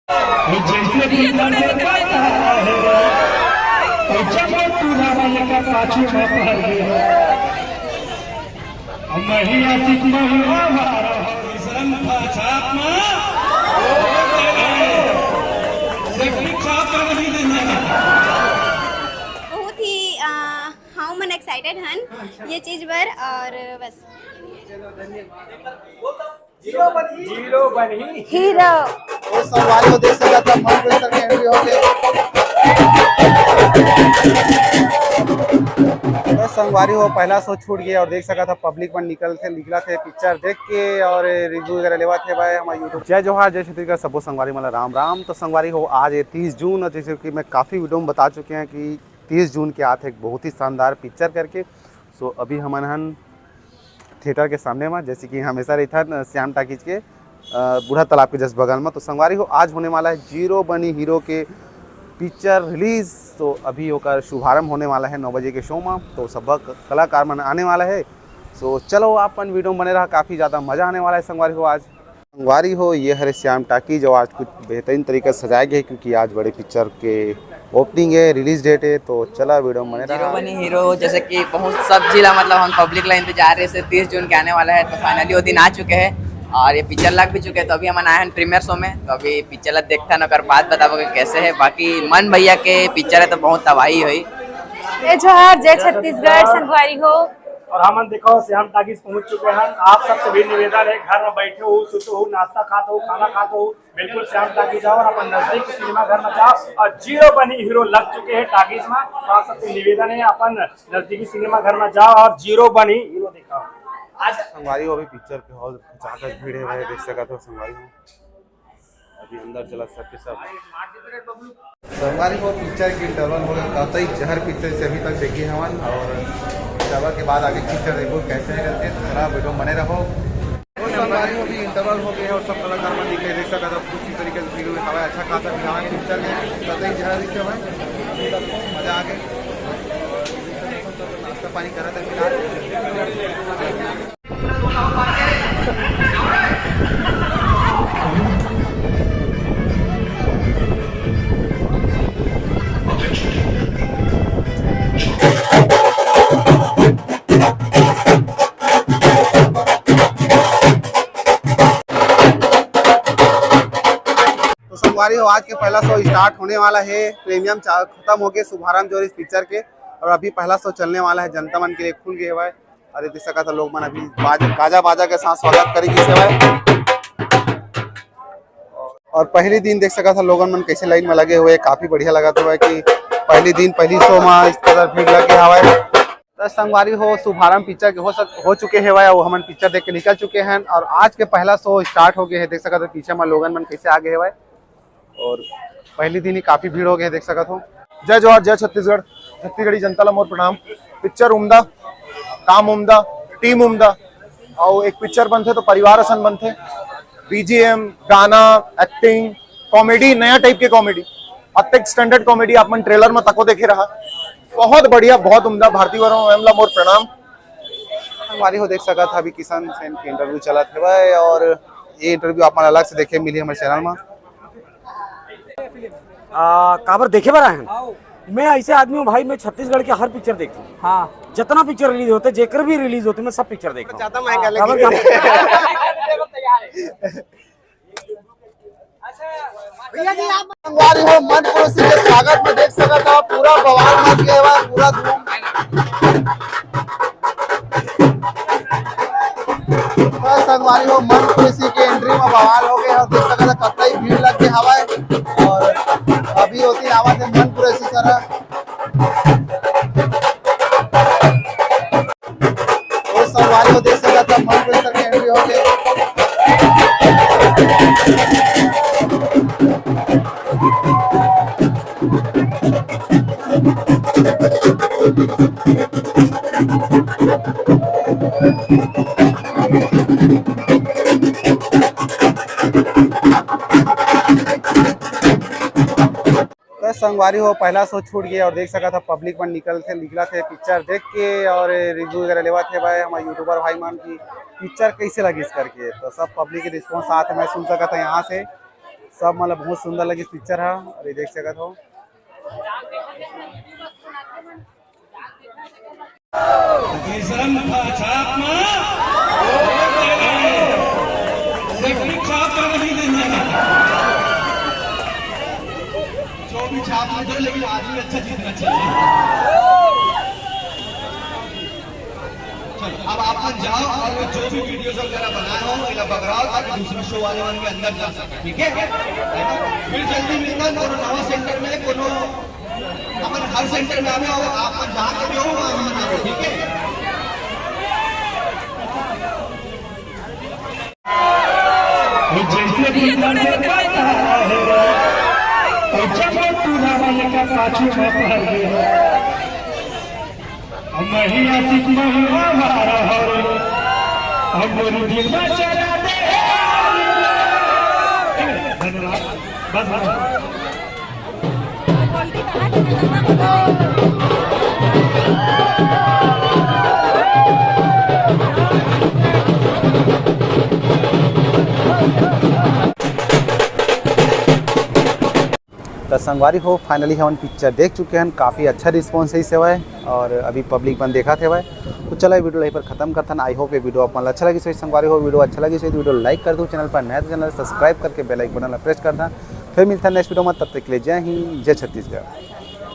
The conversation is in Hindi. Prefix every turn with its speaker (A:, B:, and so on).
A: जैसे कि पाछू में पड़ गया महिया सिख महिला
B: बहुत ही हम मन एक्साइटेड हन ये चीज पर और बस
C: जीरो बनी
B: हीरो
D: वो संगवारी हो देख सकता था मन को इस तरह एंट्री हो गई तो संगवारी हो पहला शो छूट गया और देख सका था पब्लिक में निकला थे पिक्चर देख के और रिव्यू वगैरह लेवा थे भाई हमारे यूट्यूब जय जोहार जय छत्तीसगढ़ सबो संगवारी मतलब राम राम। तो संगवारी हो आज 30 जून और जैसे कि मैं काफ़ी वीडियो में बता चुके हैं कि 30 जून के आते एक बहुत ही शानदार पिक्चर करके। सो अभी हम थिएटर के सामने में जैसे कि हमेशा रहता है श्याम टाकीज के बूढ़ा तालाब के जस्ट बगल में। तो संगवारी हो आज होने वाला है जीरो बनी हीरो के पिक्चर रिलीज। तो अभी होकर शुभारंभ होने वाला है 9 बजे के शो में। तो सब कलाकार मन आने वाला है। सो चलो आप अपन वीडियो में बने रहा, काफ़ी ज़्यादा मज़ा आने वाला है। संगवारी हो आज संगवारी हो ये हरे श्याम टाकी जो आज कुछ बेहतरीन तरीके से सजाया गया है क्योंकि आज बड़े पिक्चर के ओपनिंग है, रिलीज डेट है। तो चला वीडियो में बने रहा।
E: जीरो बनी हीरो जैसे कि बहुत सब जिला मतलब हम पब्लिक लाइन इंतजार है 30 जून के आने वाला है। तो फाइनली वो दिन आ चुके हैं और ये पिक्चर लग भी चुके हैं। तो अभी हम आए हैं प्रीमियर शो में। तो अभी पिक्चर देखता है ना बाद बताओगे कैसे है। बाकी मन भैया के पिक्चर है तो बहुत तबाही हुई।
B: जोहार जय छत्तीसगढ़ संगवारी हो
C: और हम देखो श्याम टाकीज पहुंच चुके हैं। आप सबसे भी निवेदन है घर में बैठे हो सुते हो नाश्ता खाते हो खाना खाते हो बिल्कुल श्याम टाकीज जाओ और अपन नजदीक सिनेमा घर में जाओ। और जीरो बनी हीरो लग चुके हैं टाकीज में। तो आप सबसे निवेदन है अपन नजदीकी सिनेमा घर में जाओ और जीरो बनी हीरो दिखाओ।
D: आज संगवारी हो अभी पिक्चर के हॉल ज़्यादा भीड़ है देख सका तो संगवारी हो अभी अंदर चला सबके सब संगवारी हो पिक्चर की इंटरवल हो गया कतई जहर पिक्चर से अभी तक देखिए हवन और इंटरवल के बाद आगे पिक्चर देखो कैसे है करके तो थोड़ा वीडियो बने रहो। तो संगवारी हो भी इंटरवल हो गया और सब कलाकार में दिखे देख सका तो कुछ इस तरीके से भीड़ हवा अच्छा खासा दिखावा पिक्चर में कतई जहर दिखे हुए मज़ा आ गया नाश्ता पानी करा था संगवारी हो आज के पहला शो स्टार्ट होने वाला है। प्रीमियम खत्म हो गए शुभारंभ जो इस पिक्चर के और अभी पहला शो चलने वाला है। जनता मन के लिए खुल गए हुआ है। अरे दिख सका था लोग मन अभी गाजा बाजा के साथ स्वागत करेगी और पहली दिन देख सका था लोगन मन कैसे लाइन में लगे हुए काफी बढ़िया लगा था कि पहली दिन पहली शो में इस तरह भीड़ लगे हुआ है। तो संगवारी हो शुभारंभ पिक्चर के हो चुके हैं वो हम पिक्चर देख के निकल चुके हैं और आज के पहला शो स्टार्ट हो गए है। देख सका था पीछे में लोगन मन कैसे आगे हुआ और पहली दिन ही काफी भीड़ हो गई देख सका था।
F: जय जोहार जय छत्तीसगढ़ छत्तीसगढ़ी जनता ला मोर प्रणाम। पिक्चर उम्दा काम उम्दा टीम उम्दा और एक पिक्चर बनते तो परिवार असन बनते। बीजीएम गाना एक्टिंग कॉमेडी नया टाइप के कॉमेडी अत्यंत स्टैंडर्ड कॉमेडी आप मन ट्रेलर में तको देखे रहा बहुत बढ़िया बहुत उम्दा। भारतीय ला मोर प्रणाम।
D: हमारी हो देख सका था अभी किसान सेन के इंटरव्यू चला थे और ये इंटरव्यू आप अलग से देखे मिली हमारे चैनल में।
G: काबर देखे बार आए हैं। मैं ऐसे आदमी हूँ भाई मैं छत्तीसगढ़ के हर पिक्चर देखता हूँ। हाँ जितना पिक्चर रिलीज होते जेकर भी रिलीज होते मैं सब पिक्चर देखता हूँ।
D: संगवारी हो मन पड़ोसी के स्वागत में देख सका था पूरा बवाल मच गया हुआ पूरा धूम। संगवारी हो मन पड़ोसी के एंट्री में बवाल हो गया और देख सका था कतई भीड़ लग के हवा है और अभी होती आवाज है मन पड़ोसी तरह। तो संगवारी हो देख सका था मन पड़ोसी की एंट्री हो गई। संगवारी हो पहला शो छूट गया और देख सका था पब्लिक में निकला थे पिक्चर देख के और रिव्यू वगैरह लेवा थे भाई हमारे यूट्यूबर भाई मान की पिक्चर कैसे लगी इस करके। तो सब पब्लिक के रिस्पॉन्स आते मैं सुन सका था यहाँ से सब मतलब बहुत सुंदर लगी पिक्चर है और ये देख सकत हो।
A: जो भी छाप में दो, लेकिन आदमी अच्छा जीतना चाहिए। चलो अब आप जाओ और जो भी वीडियोस वगैरह बनाए हो इला बगराओ ताकि दूसरा शो वाले वन के अंदर जा सके, ठीक है? फिर जल्दी मिलना कोनो नवा सेंटर में, कोनो अपन हर सेंटर में आवे और आप जहाँ के भी हो वहाँ हम आवे, ठीक है?
C: जैसे कि पाछू में पड़ गया महिला सिख महिला हमारा हम दिल में चला दे। धन्यवाद बस।
D: तो संगवारी हो फाइनली हम पिक्चर देख चुके हैं, काफ़ी अच्छा रिस्पॉन्स है सेवा है और अभी पब्लिक बन देखा थे भाई। तो चलो वीडियो यहीं पर खत्म करता ना। आई होप ये वीडियो अपन अच्छा लगी। संगवारी हो वीडियो अच्छा लगी तो वीडियो लाइक कर दो, चैनल पर नया तो चैनल सब्सक्राइब करके बेल आइकन बटन प्रेस कर दें। फिर मिलता है नेक्स्ट वीडियो में, तब तक के लिए जय हिंद जय छत्तीसगढ़।